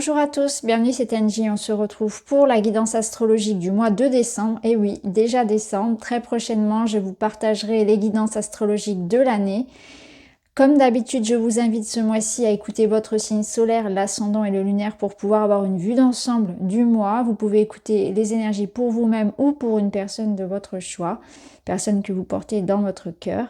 Bonjour à tous, bienvenue, c'est Angie. On se retrouve pour la guidance astrologique du mois de décembre. Et oui, déjà décembre, très prochainement, je vous partagerai les guidances astrologiques de l'année. Comme d'habitude, je vous invite ce mois-ci à écouter votre signe solaire, l'ascendant et le lunaire pour pouvoir avoir une vue d'ensemble du mois. Vous pouvez écouter les énergies pour vous-même ou pour une personne de votre choix, personne que vous portez dans votre cœur.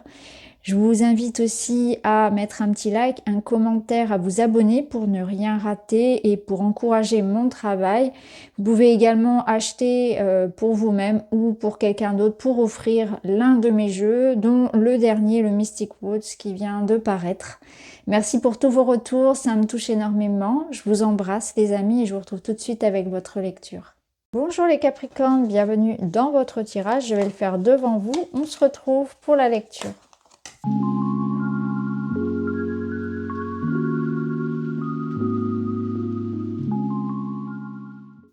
Je vous invite aussi à mettre un petit like, un commentaire, à vous abonner pour ne rien rater et pour encourager mon travail. Vous pouvez également acheter pour vous-même ou pour quelqu'un d'autre pour offrir l'un de mes jeux, dont le dernier, le Mystic Woods, qui vient de paraître. Merci pour tous vos retours, ça me touche énormément. Je vous embrasse les amis et je vous retrouve tout de suite avec votre lecture. Bonjour les Capricornes, bienvenue dans votre tirage. Je vais le faire devant vous. On se retrouve pour la lecture.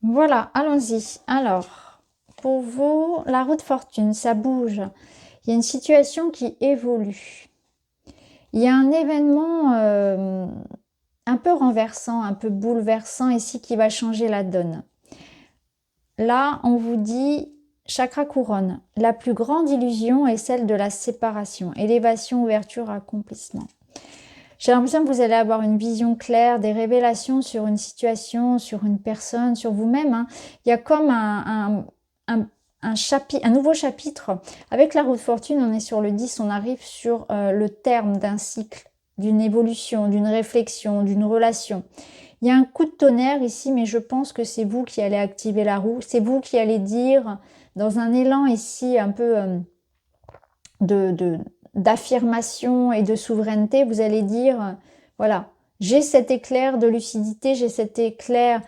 Voilà, allons-y. Alors, pour vous, la roue de fortune, ça bouge. Il y a une situation qui évolue. Il y a un événement un peu renversant, un peu bouleversant ici qui va changer la donne. Là, on vous dit chakra couronne. La plus grande illusion est celle de la séparation. Élévation, ouverture, accomplissement. J'ai l'impression que vous allez avoir une vision claire, des révélations sur une situation, sur une personne, sur vous-même. Hein. Il y a comme un nouveau chapitre. Avec la roue de fortune, on est sur le 10, on arrive sur le terme d'un cycle, d'une évolution, d'une réflexion, d'une relation. Il y a un coup de tonnerre ici, mais je pense que c'est vous qui allez activer la roue. C'est vous qui allez dire, dans un élan ici un peu d'affirmation et de souveraineté, vous allez dire, voilà, j'ai cet éclair de lucidité, j'ai cet éclair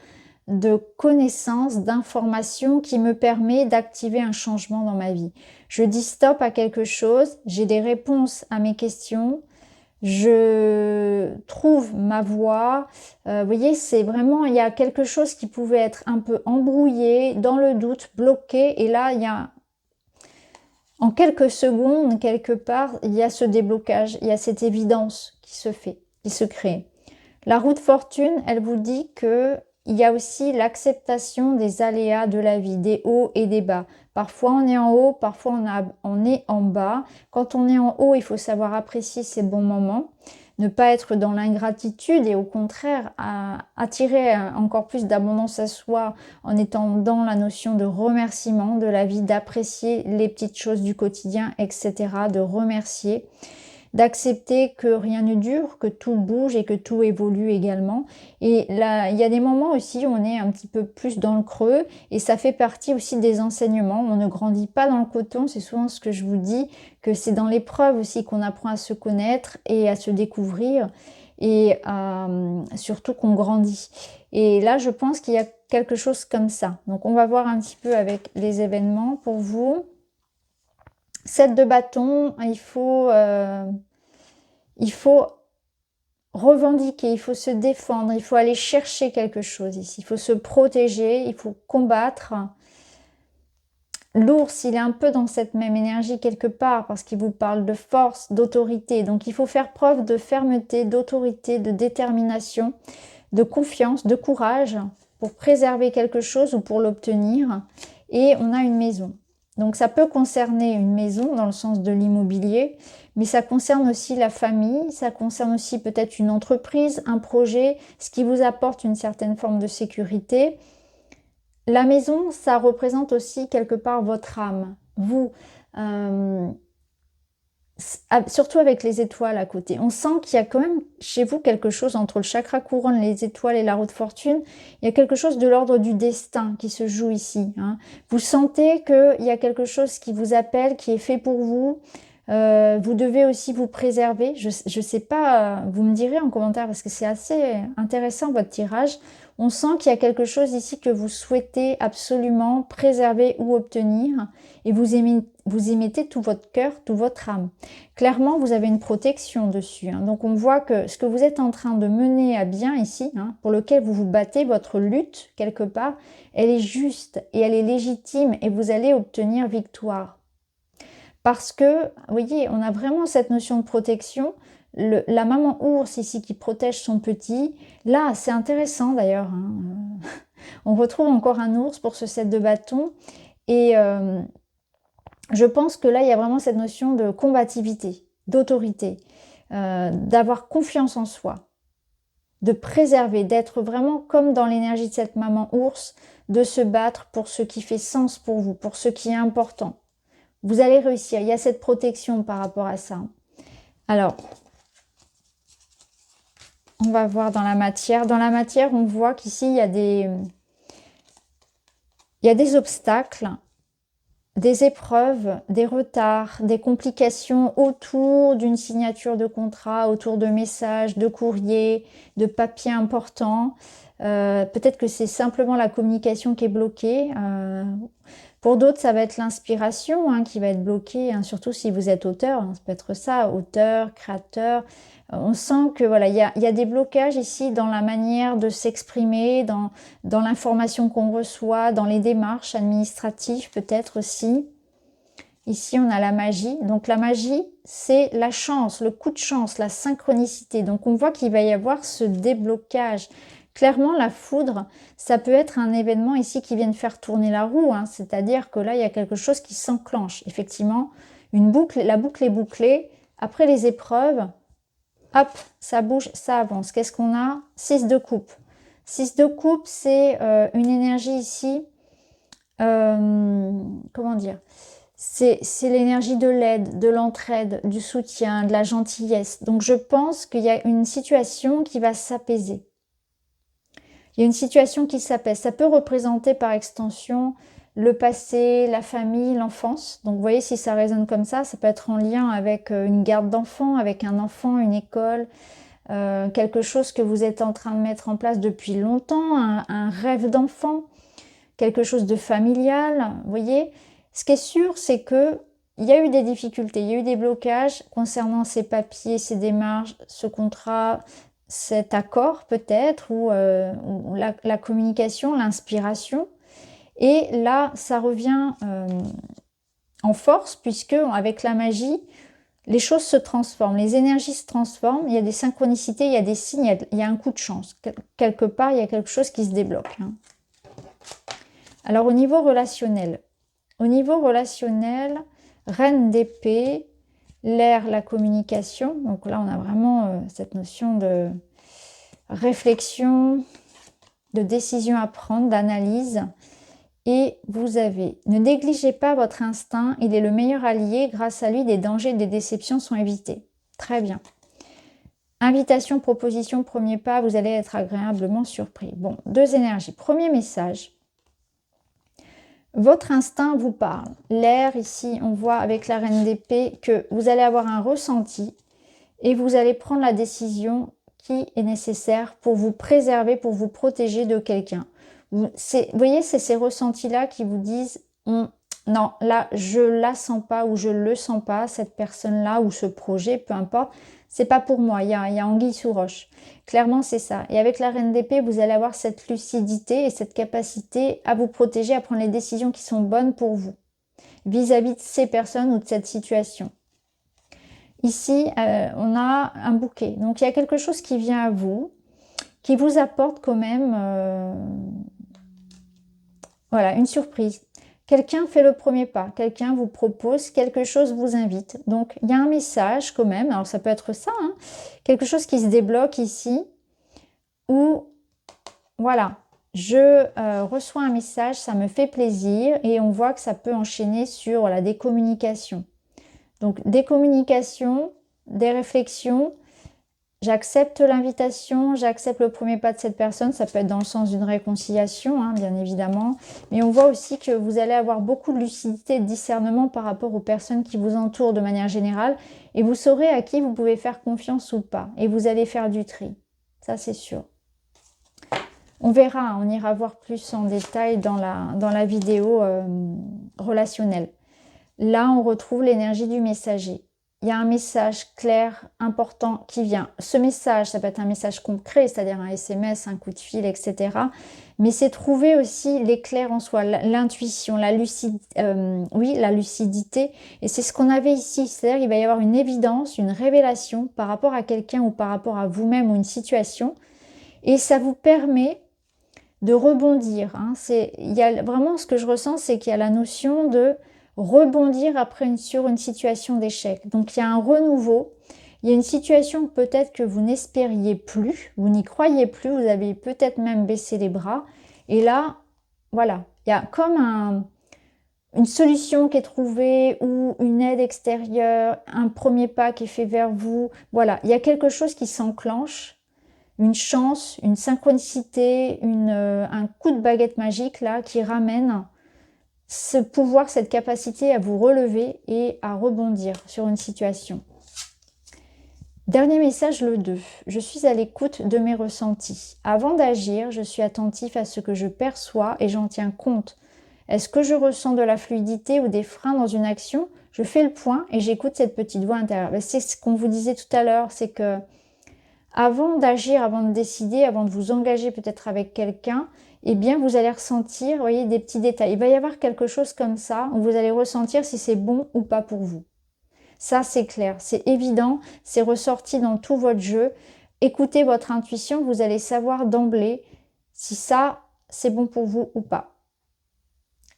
de connaissance, d'information qui me permet d'activer un changement dans ma vie. Je dis stop à quelque chose, j'ai des réponses à mes questions, je trouve ma voie. Vous voyez, c'est vraiment, il y a quelque chose qui pouvait être un peu embrouillé, dans le doute, bloqué, et là, il y a en quelques secondes, quelque part, il y a ce déblocage, il y a cette évidence qui se fait, qui se crée. La roue de fortune, elle vous dit que il y a aussi l'acceptation des aléas de la vie, des hauts et des bas. Parfois on est en haut, parfois on est en bas. Quand on est en haut, il faut savoir apprécier ces bons moments, ne pas être dans l'ingratitude et au contraire attirer encore plus d'abondance à soi en étant dans la notion de remerciement de la vie, d'apprécier les petites choses du quotidien, etc., de remercier, d'accepter que rien ne dure, que tout bouge et que tout évolue également. Et là, il y a des moments aussi où on est un petit peu plus dans le creux et ça fait partie aussi des enseignements. On ne grandit pas dans le coton, c'est souvent ce que je vous dis, que c'est dans l'épreuve aussi qu'on apprend à se connaître et à se découvrir et surtout qu'on grandit. Et là, je pense qu'il y a quelque chose comme ça. Donc, on va voir un petit peu avec les événements pour vous. 7 de bâton, il faut revendiquer, il faut se défendre, il faut aller chercher quelque chose ici, il faut se protéger, il faut combattre. L'ours, il est un peu dans cette même énergie quelque part parce qu'il vous parle de force, d'autorité. Donc, il faut faire preuve de fermeté, d'autorité, de détermination, de confiance, de courage pour préserver quelque chose ou pour l'obtenir. Et on a une maison. Donc, ça peut concerner une maison dans le sens de l'immobilier, mais ça concerne aussi la famille, ça concerne aussi peut-être une entreprise, un projet, ce qui vous apporte une certaine forme de sécurité. La maison, ça représente aussi quelque part votre âme. Vous, surtout avec les étoiles à côté. On sent qu'il y a quand même chez vous quelque chose entre le chakra couronne, les étoiles et la roue de fortune. Il y a quelque chose de l'ordre du destin qui se joue ici. Hein. Vous sentez qu'il y a quelque chose qui vous appelle, qui est fait pour vous. Vous devez aussi vous préserver. Je ne sais pas, vous me direz en commentaire parce que c'est assez intéressant votre tirage. On sent qu'il y a quelque chose ici que vous souhaitez absolument préserver ou obtenir et vous émettez tout votre cœur, tout votre âme. Clairement, vous avez une protection dessus. Hein. Donc, on voit que ce que vous êtes en train de mener à bien ici, hein, pour lequel vous vous battez, votre lutte, quelque part, elle est juste et elle est légitime et vous allez obtenir victoire. Parce que, vous voyez, on a vraiment cette notion de protection. la maman ours ici qui protège son petit, là c'est intéressant d'ailleurs, hein. On retrouve encore un ours pour ce set de bâtons et je pense que là il y a vraiment cette notion de combativité, d'autorité, d'avoir confiance en soi, de préserver, d'être vraiment comme dans l'énergie de cette maman ours, de se battre pour ce qui fait sens pour vous, pour ce qui est important. Vous allez réussir, il y a cette protection par rapport à ça. Alors, on va voir dans la matière. Dans la matière, on voit qu'ici, il y a des obstacles, des épreuves, des retards, des complications autour d'une signature de contrat, autour de messages, de courriers, de papiers importants. Peut-être que c'est simplement la communication qui est bloquée. Pour d'autres, ça va être l'inspiration hein, qui va être bloquée, hein, surtout si vous êtes auteur. Hein, ça peut être ça, auteur, créateur. On sent que voilà, il y a des blocages ici dans la manière de s'exprimer, dans l'information qu'on reçoit, dans les démarches administratives peut-être aussi. Ici, on a la magie. Donc la magie, c'est la chance, le coup de chance, la synchronicité. Donc on voit qu'il va y avoir ce déblocage. Clairement, la foudre, ça peut être un événement ici qui vient de faire tourner la roue. Hein. C'est-à-dire que là, il y a quelque chose qui s'enclenche. Effectivement, une boucle, la boucle est bouclée. Après les épreuves, hop, ça bouge, ça avance. Qu'est-ce qu'on a? 6 de coupe. 6 de coupe, c'est une énergie ici. Comment dire? C'est l'énergie de l'aide, de l'entraide, du soutien, de la gentillesse. Donc je pense qu'il y a une situation qui va s'apaiser. Il y a une situation qui s'apaise. Ça peut représenter par extension le passé, la famille, l'enfance. Donc vous voyez, si ça résonne comme ça peut être en lien avec une garde d'enfant, avec un enfant, une école, quelque chose que vous êtes en train de mettre en place depuis longtemps, un rêve d'enfant, quelque chose de familial. Vous voyez, ce qui est sûr, c'est que il y a eu des difficultés, il y a eu des blocages concernant ces papiers, ces démarches, ce contrat, cet accord peut-être, ou la communication, l'inspiration. Et là, ça revient en force, puisque avec la magie, les choses se transforment, les énergies se transforment, il y a des synchronicités, il y a des signes, il y a un coup de chance. Quelque part, il y a quelque chose qui se débloque. Hein. Alors, au niveau relationnel, reine d'épée, l'air, la communication. Donc là, on a vraiment cette notion de réflexion, de décision à prendre, d'analyse. Et vous avez, ne négligez pas votre instinct, il est le meilleur allié. Grâce à lui, des dangers et des déceptions sont évités. Très bien. Invitation, proposition, premier pas, vous allez être agréablement surpris. Bon, 2 énergies. Premier message. Votre instinct vous parle. L'air, ici, on voit avec la reine d'épée que vous allez avoir un ressenti et vous allez prendre la décision qui est nécessaire pour vous préserver, pour vous protéger de quelqu'un. Vous voyez, c'est ces ressentis-là qui vous disent non, là, je la sens pas ou je le sens pas, cette personne-là ou ce projet, peu importe, c'est pas pour moi, il y a anguille sous roche. Clairement, c'est ça. Et avec la reine d'épée, vous allez avoir cette lucidité et cette capacité à vous protéger, à prendre les décisions qui sont bonnes pour vous, vis-à-vis de ces personnes ou de cette situation. Ici, on a un bouquet. Donc, il y a quelque chose qui vient à vous, qui vous apporte quand même voilà, une surprise. Quelqu'un fait le premier pas, quelqu'un vous propose, quelque chose vous invite. Donc, il y a un message quand même, alors ça peut être ça, hein, quelque chose qui se débloque ici, où, voilà, je reçois un message, ça me fait plaisir, et on voit que ça peut enchaîner sur voilà, des communications. Donc, des communications, des réflexions. J'accepte l'invitation, j'accepte le premier pas de cette personne. Ça peut être dans le sens d'une réconciliation, hein, bien évidemment. Mais on voit aussi que vous allez avoir beaucoup de lucidité et de discernement par rapport aux personnes qui vous entourent de manière générale. Et vous saurez à qui vous pouvez faire confiance ou pas. Et vous allez faire du tri. Ça, c'est sûr. On verra, on ira voir plus en détail dans la vidéo relationnelle. Là, on retrouve l'énergie du messager. il y a un message clair, important qui vient. Ce message, ça peut être un message concret, c'est-à-dire un SMS, un coup de fil, etc. Mais c'est trouver aussi l'éclair en soi, l'intuition, la lucidité. Et c'est ce qu'on avait ici, c'est-à-dire qu'il va y avoir une évidence, une révélation par rapport à quelqu'un ou par rapport à vous-même ou une situation. Et ça vous permet de rebondir. Hein. Il y a vraiment ce que je ressens, c'est qu'il y a la notion de rebondir sur une situation d'échec. Donc il y a un renouveau, il y a une situation peut-être que vous n'espériez plus, vous n'y croyez plus, vous avez peut-être même baissé les bras. Et là, voilà, il y a comme une solution qui est trouvée ou une aide extérieure, un premier pas qui est fait vers vous. Voilà, il y a quelque chose qui s'enclenche, une chance, une synchronicité, un coup de baguette magique là qui ramène ce pouvoir, cette capacité à vous relever et à rebondir sur une situation. Dernier message, le 2. Je suis à l'écoute de mes ressentis. Avant d'agir, je suis attentif à ce que je perçois et j'en tiens compte. Est-ce que je ressens de la fluidité ou des freins dans une action? Je fais le point et j'écoute cette petite voix intérieure. C'est ce qu'on vous disait tout à l'heure, c'est que avant d'agir, avant de décider, avant de vous engager peut-être avec quelqu'un, eh bien vous allez ressentir, vous voyez, des petits détails. Il va y avoir quelque chose comme ça, où vous allez ressentir si c'est bon ou pas pour vous. Ça, c'est clair, c'est évident, c'est ressorti dans tout votre jeu. Écoutez votre intuition, vous allez savoir d'emblée si ça, c'est bon pour vous ou pas.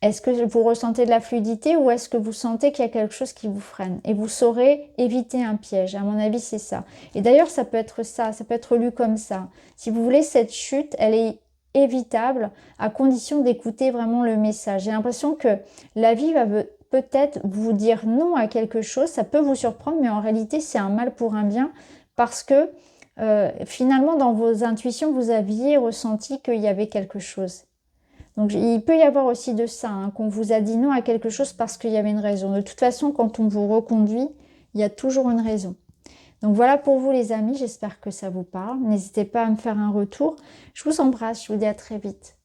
Est-ce que vous ressentez de la fluidité ou est-ce que vous sentez qu'il y a quelque chose qui vous freine? Et vous saurez éviter un piège. À mon avis, c'est ça. Et d'ailleurs, ça peut être ça, ça peut être lu comme ça. Si vous voulez, cette chute, elle est évitable à condition d'écouter vraiment le message. J'ai l'impression que la vie va peut-être vous dire non à quelque chose. Ça peut vous surprendre, mais en réalité, c'est un mal pour un bien parce que finalement, dans vos intuitions, vous aviez ressenti qu'il y avait quelque chose. Donc il peut y avoir aussi de ça, hein, qu'on vous a dit non à quelque chose parce qu'il y avait une raison. De toute façon, quand on vous reconduit, il y a toujours une raison. Donc voilà pour vous les amis, j'espère que ça vous parle. N'hésitez pas à me faire un retour. Je vous embrasse, je vous dis à très vite.